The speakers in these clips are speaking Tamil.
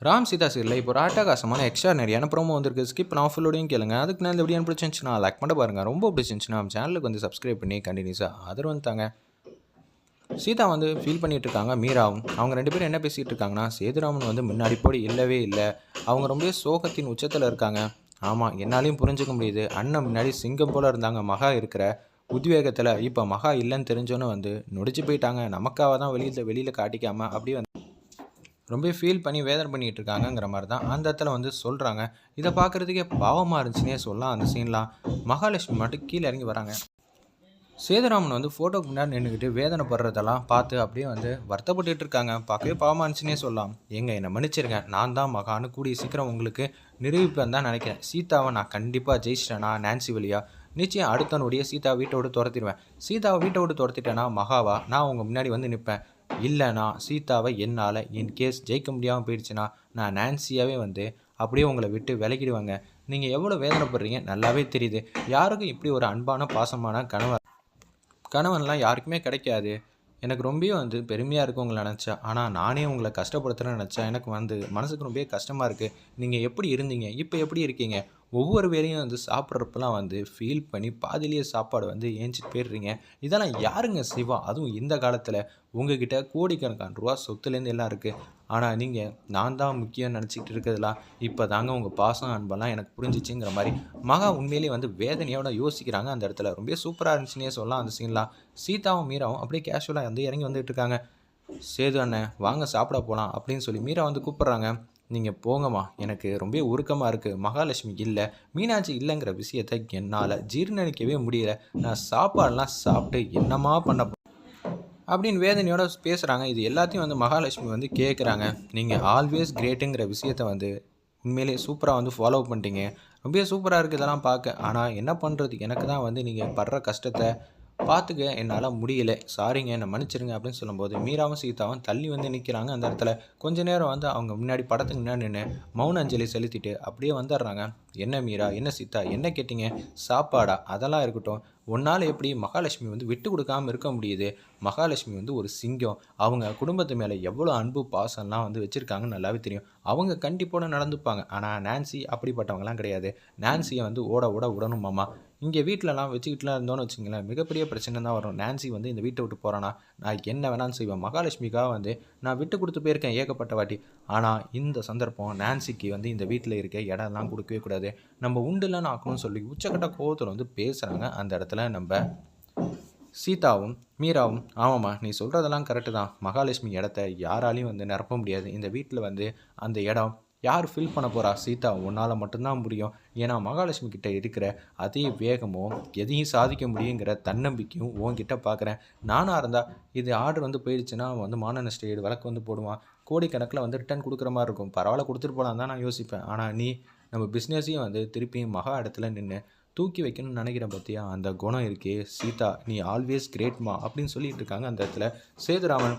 ராம் சீதா சீரியலில் இப்போ ஒரு அட்டகாசமான எக்ஸ்ட்ரானரியான ப்ரோமோ வந்திருக்கு. ஸ்கிப் நான் ஃபுல்லோடையும் கேளுங்க. அதுக்கு நான் இந்த வீடியோ பிடிச்சிருந்துச்சுன்னா லைக் பண்ண பாருங்கள். ரொம்ப பிடிச்சிருந்துச்சுன்னா நம்ம சேனலுக்கு வந்து சப்ஸ்கிரைப் பண்ணி கண்டினியூஸாக ஆதரவு வந்துட்டாங்க. சீதா வந்து ஃபீல் பண்ணிட்டு இருக்காங்க. மீராவும் அவங்க 2 பேரும் என்ன பேசிகிட்டு இருக்காங்கன்னா, சேதுராமன் வந்து முன்னாடி போடி இல்லவே இல்லை. அவங்க ரொம்ப சோகத்தின் உச்சத்தில் இருக்காங்க. ஆமாம், என்னாலையும் புரிஞ்சுக்க முடியுது. அண்ணன் முன்னாடி சிங்கம் போல் இருந்தாங்க. மகா இருக்கிற உத்வேகத்தில் இப்போ மகா இல்லைன்னு தெரிஞ்சோன்னு வந்து நொடிச்சு போயிட்டாங்க. நமக்காக தான் வெளியில் காட்டிக்காமல் அப்படியே ரொம்ப ஃபீல் பண்ணி வேதனை பண்ணிகிட்டு இருக்காங்கங்கிற மாதிரி தான் அந்த இடத்துல வந்து சொல்கிறாங்க. இதை பார்க்குறதுக்கே பாவமாக இருந்துச்சுன்னே சொல்லலாம். அந்த சீன்லாம் மகாலட்சுமி மட்டும் கீழே இறங்கி வராங்க. சேதுராமன் வந்து ஃபோட்டோக்கு முன்னாடி நின்றுக்கிட்டு வேதனைப்படுறதெல்லாம் பார்த்து அப்படியே வந்து வருத்தப்பட்டுட்டு இருக்காங்க. பார்க்கவே பாவமாக இருந்துச்சுன்னே சொல்லலாம். என்னை மன்னிச்சிருங்க, நான் தான் மகான்னு கூடிய சீக்கிரம் உங்களுக்கு நிரூபிப்பேன் தான் நினைக்கிறேன். சீதாவை நான் கண்டிப்பாக ஜெயிச்சிட்டேனா நான்சி வழியா நிச்சயம் அடுத்த நொடியே சீதாவை வீட்டை விட்டு துரத்திடுவேன். சீதாவை வீட்டை விட்டு துரத்திட்டேன்னா மகாவா நான் உங்கள் முன்னாடி வந்து நிற்பேன். இல்லைனா சீதாவை என்னால் இன்கேஸ் ஜெயிக்க முடியாமல் போயிடுச்சுன்னா நான் நான்சியாகவே வந்து அப்படியே உங்களை விட்டு விலகிடுவாங்க. நீங்கள் எவ்வளோ வேதனைப்படுறீங்க நல்லாவே தெரியுது. யாருக்கும் இப்படி ஒரு அன்பான பாசமான கணவன்லாம் யாருக்குமே கிடைக்காது. எனக்கு ரொம்பவே வந்து பெருமையாக இருக்குது உங்களை நினச்சா. ஆனால் நானே உங்களை கஷ்டப்படுத்துகிறேன்னு நினச்சா எனக்கு வந்து மனசுக்கு ரொம்பவே கஷ்டமாக இருக்குது. நீங்கள் எப்படி இருந்தீங்க, இப்போ எப்படி இருக்கீங்க? ஒவ்வொரு வேளையும் வந்து சாப்பிட்றப்பெல்லாம் வந்து ஃபீல் பண்ணி பாதிலேயே சாப்பாடு வந்து ஏஞ்சிட்டு போயிடுறீங்க. இதெல்லாம் யாருங்க செய்வா? அதுவும் இந்த காலத்தில் உங்ககிட்ட கோடிக்கணக்கான ரூபா சொத்துலேருந்து எல்லாம் இருக்குது. ஆனால் நீங்கள் நான் தான் முக்கியம்னு நினச்சிக்கிட்டு இருக்கிறதுலாம் இப்போ தாங்க உங்கள் பாசம் அன்பெல்லாம் எனக்கு புரிஞ்சிச்சுங்கிற மாதிரி மகா உண்மையிலேயே வந்து வேதனையோட யோசிக்கிறாங்க. அந்த இடத்துல ரொம்ப சூப்பராக இருந்துச்சுன்னே சொல்லலாம். அந்த சீன்லாம் சீதாவும் மீராவும் அப்படியே கேஷுவலாக வந்து இறங்கி வந்துட்டு இருக்காங்க. சேது அண்ணன் வாங்க சாப்பிட போகலாம் அப்படின்னு சொல்லி மீரா வந்து கூப்பிட்றாங்க. நீங்கள் போங்கம்மா, எனக்கு ரொம்ப உருக்கமாக இருக்குது. மகாலட்சுமி இல்லை, மீனாட்சி இல்லைங்கிற விஷயத்தை என்னால் ஜீர்ணிக்கவே முடியல. நான் சாப்பாடெல்லாம் சாப்பிட்டு என்னம்மா பண்ண அப்படின்னு வேதனையோட பேசுகிறாங்க. இது எல்லாத்தையும் வந்து மகாலட்சுமி வந்து கேட்குறாங்க. நீங்கள் ஆல்வேஸ் கிரேட்டுங்கிற விஷயத்த வந்து உண்மையிலே சூப்பராக வந்து ஃபாலோ பண்ணிட்டீங்க. ரொம்ப சூப்பராக இருக்குது இதெல்லாம் பார்க்க. ஆனால் என்ன பண்ணுறது, எனக்கு தான் வந்து நீங்கள் படுற கஷ்டத்தை பார்த்துக்க என்னால் முடியல, சாரிங்க என்னை மன்னிச்சிருங்க அப்படின்னு சொல்லும்போது மீராவும் சீதாவும் தள்ளி வந்து நிற்கிறாங்க. அந்த இடத்துல கொஞ்ச நேரம் வந்து அவங்க முன்னாடி படத்துக்கு முன்னாடி நின்று மௌன அஞ்சலி செலுத்திட்டு அப்படியே வந்துடுறாங்க. என்ன மீரா, என்ன சீதா, என்ன கேட்டிங்க? சாப்பாடா? அதெல்லாம் இருக்கட்டும். உன்னால் எப்படி மகாலட்சுமி வந்து விட்டு கொடுக்காமல் இருக்க முடியுது? மகாலட்சுமி வந்து ஒரு சிங்கம். அவங்க குடும்பத்து மேலே எவ்வளோ அன்பு பாசம்லாம் வந்து வச்சுருக்காங்கன்னு நல்லாவே தெரியும். அவங்க கண்டிப்போடு நடந்துப்பாங்க. ஆனால் நான்சி அப்படிப்பட்டவங்கலாம் கிடையாது. நான்சியை வந்து ஓட ஓட விடணுமாம்மா. இங்கே வீட்டிலலாம் வச்சுக்கிட்டுலாம் இருந்தோன்னு வச்சுங்களேன், மிகப்பெரிய பிரச்சனை தான் வரும். நான்சி வந்து இந்த வீட்டை விட்டு போகிறானா நான் என்ன வேணாலும் செய்வேன். மகாலட்சுமிக்காக வந்து நான் விட்டு கொடுத்து போயிருக்கேன் ஏகப்பட்ட வாட்டி. ஆனால் இந்த சந்தர்ப்பம் நான்சிக்கு வந்து இந்த வீட்டில் இருக்க இடம்லாம் கொடுக்கவே கூடாது. நம்ம உண்டுலாம் ஆக்கணும்னு சொல்லி உச்சக்கட்ட கோவத்தில் வந்து பேசுகிறாங்க. அந்த இடத்துல நம்ம சீதாவும் மீராவும் ஆமாம்மா நீ சொல்கிறதெல்லாம் கரெக்டு தான். மகாலட்சுமி இடத்த யாராலையும் வந்து நிரப்ப முடியாது. இந்த வீட்டில் வந்து அந்த இடம் யார் ஃபில் பண்ண போகிறா? சீதா உன்னால் மட்டும்தான் முடியும். ஏன்னா மகாலட்சுமி கிட்ட இருக்கிற அதே வேகமும் எதையும் சாதிக்க முடியுங்கிற தன்னம்பிக்கையும் உன்கிட்ட பார்க்குறேன். நானாக இருந்தால் இது ஆர்டர் வந்து போயிடுச்சுன்னா வந்து மான நஷ்ட ஈடு வழக்கு வந்து போடுவான். கோடிக்கணக்கில் வந்து ரிட்டர்ன் கொடுக்குற மாதிரி இருக்கும். பரவாயில்ல கொடுத்துட்டு போகலாம் தான் நான் யோசிப்பேன். ஆனால் நீ நம்ம பிஸ்னஸையும் வந்து திருப்பியும் மகா இடத்துல நின்று தூக்கி வைக்கணும்னு நினைக்கிற பார்த்தியா, அந்த குணம் இருக்கே சீதா, நீ ஆல்வேஸ் கிரேட்மா அப்படின்னு சொல்லிட்டு இருக்காங்க. அந்த இடத்துல சேதுராமன்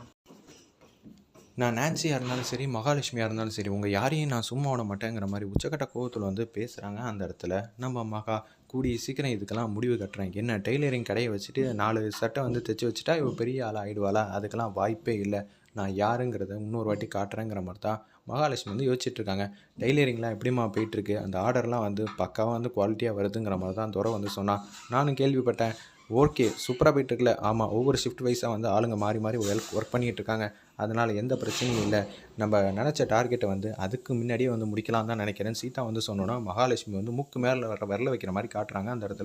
நான் நான்சியாக இருந்தாலும் சரி, மகாலட்சுமியாக இருந்தாலும் சரி, உங்கள் யாரையும் நான் சும்மா விட மாட்டேங்கிற மாதிரி உச்சக்கட்ட கோவத்தில் வந்து பேசுகிறாங்க. அந்த இடத்துல நம்ம மகா கூடிய சீக்கிரம் இதுக்கெல்லாம் முடிவு கட்டுறேன். என்ன டெய்லரிங் கடையை வச்சுட்டு 4 சட்டை வந்து தைச்சி வச்சுட்டா இவ பெரிய ஆள் ஆகிடுவாளா? அதுக்கெல்லாம் வாய்ப்பே இல்லை. நான் யாருங்கிறத இன்னொரு வாட்டி காட்டுறேங்கிற மாதிரி தான் மகாலட்சுமி வந்து யோசிச்சுட்ருக்காங்க. டெய்லரிங்லாம் எப்படிமா போயிட்டுருக்கு? அந்த ஆர்டர்லாம் வந்து பக்காவாக வந்து குவாலிட்டியாக வருதுங்கிற மாதிரி தான் துறை வந்து சொன்னான். நானும் கேள்விப்பட்டேன். ஓகே சூப்பராக போயிட்டுருக்குல்ல? ஆமாம், ஒவ்வொரு ஷிஃப்ட் வைஸாக வந்து ஆளுங்க மாறி மாறி ஒர்க் பண்ணிகிட்டு இருக்காங்க. அதனால் எந்த பிரச்சனையும் இல்லை. நம்ம நினச்ச டார்கெட்டை வந்து அதுக்கு முன்னாடியே வந்து முடிக்கலாம் தான் நினைக்கிறேன். சீதா வந்து சொன்னோன்னா மகாலட்சுமி வந்து மூக்கு மேலே விரல வைக்கிற மாதிரி காட்டுறாங்க அந்த இடத்துல.